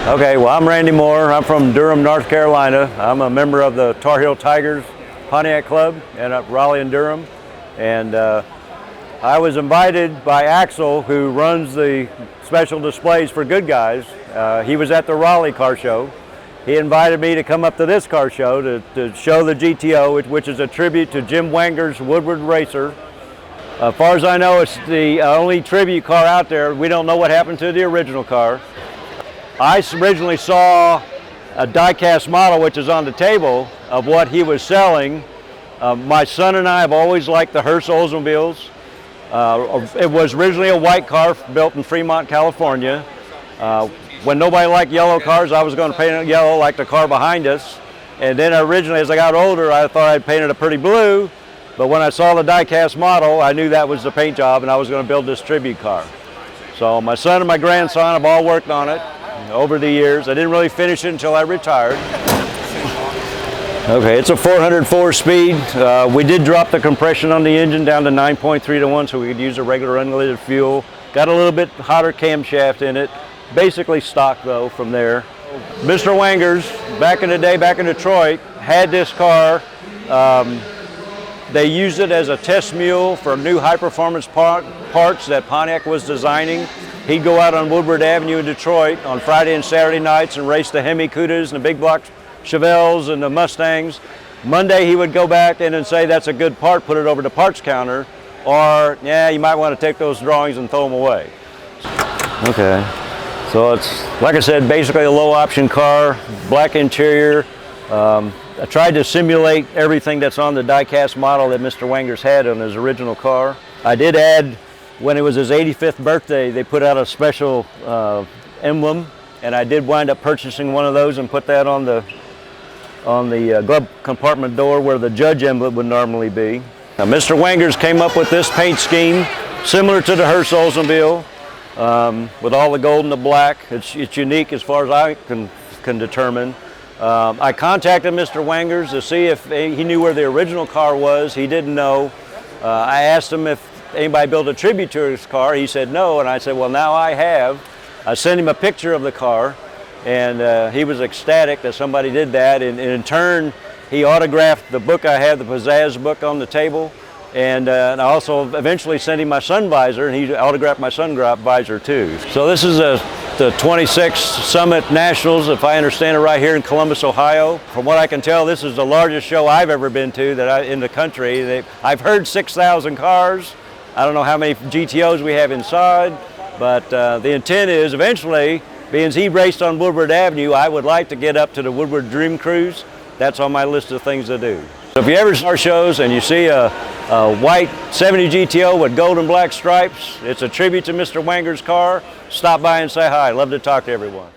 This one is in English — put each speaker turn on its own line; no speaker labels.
Okay, well, I'm Randy Moore. I'm from Durham, North Carolina. I'm a member of the Tar Heel Tigers Pontiac Club in Raleigh and Durham. And I was invited by Axel, who runs the special displays for Good Guys. He was at the Raleigh car show. He invited me to come up to this car show to show the GTO, which is a tribute to Jim Wangers' Woodward Racer. As far as I know, it's the only tribute car out there. We don't know what happened to the original car. I originally saw a die-cast model, which is on the table, of what he was selling. My son and I have always liked the Hearst Oldsmobiles. It was originally a white car built in Fremont, California. When nobody liked yellow cars, I was going to paint it yellow like the car behind us. And then originally, as I got older, I thought I'd paint it a pretty blue. But when I saw the die-cast model, I knew that was the paint job, and I was going to build this tribute car. So my son and my grandson have all worked on it over the years. I didn't really finish it until I retired. Okay, it's a 404 speed. We did drop the compression on the engine down to 9.3 to 1 so we could use a regular unleaded fuel. Got a little bit hotter camshaft in it. Basically stock though from there. Mr. Wangers, back in the day, back in Detroit, had this car. They used it as a test mule for new high-performance parts that Pontiac was designing. He'd go out on Woodward Avenue in Detroit on Friday and Saturday nights and race the Hemi Cudas and the big block Chevelles and the Mustangs. Monday he would go back in and say that's a good part, put it over the parts counter, or yeah, you might want to take those drawings and throw them away. Okay, so it's, like I said, basically a low option car, black interior. I tried to simulate everything that's on the die-cast model that Mr. Wangers had on his original car. I did add, when it was his 85th birthday, they put out a special emblem, and I did wind up purchasing one of those and put that on the glove compartment door where the judge emblem would normally be. Now, Mr. Wangers came up with this paint scheme similar to the Hearst Oldsmobile with all the gold and the black. It's unique as far as I can determine. I contacted Mr. Wangers to see if he knew where the original car was. He didn't know. I asked him if anybody built a tribute to his car. He said no, and I said, well, now I have. I sent him a picture of the car, and he was ecstatic that somebody did that. And in turn, he autographed the book I had, the Pizzazz book on the table, and I also eventually sent him my sun visor, and he autographed my sun visor too. So this is the 26th Summit Nationals, if I understand it right, here in Columbus, Ohio. From what I can tell, this is the largest show I've ever been to in the country. I've heard 6,000 cars. I don't know how many GTOs we have inside, but the intent is eventually, being he raced on Woodward Avenue, I would like to get up to the Woodward Dream Cruise. That's on my list of things to do. So if you ever see our shows and you see a white 70 GTO with gold and black stripes, it's a tribute to Mr. Wangers' car. Stop by and say hi. Love to talk to everyone.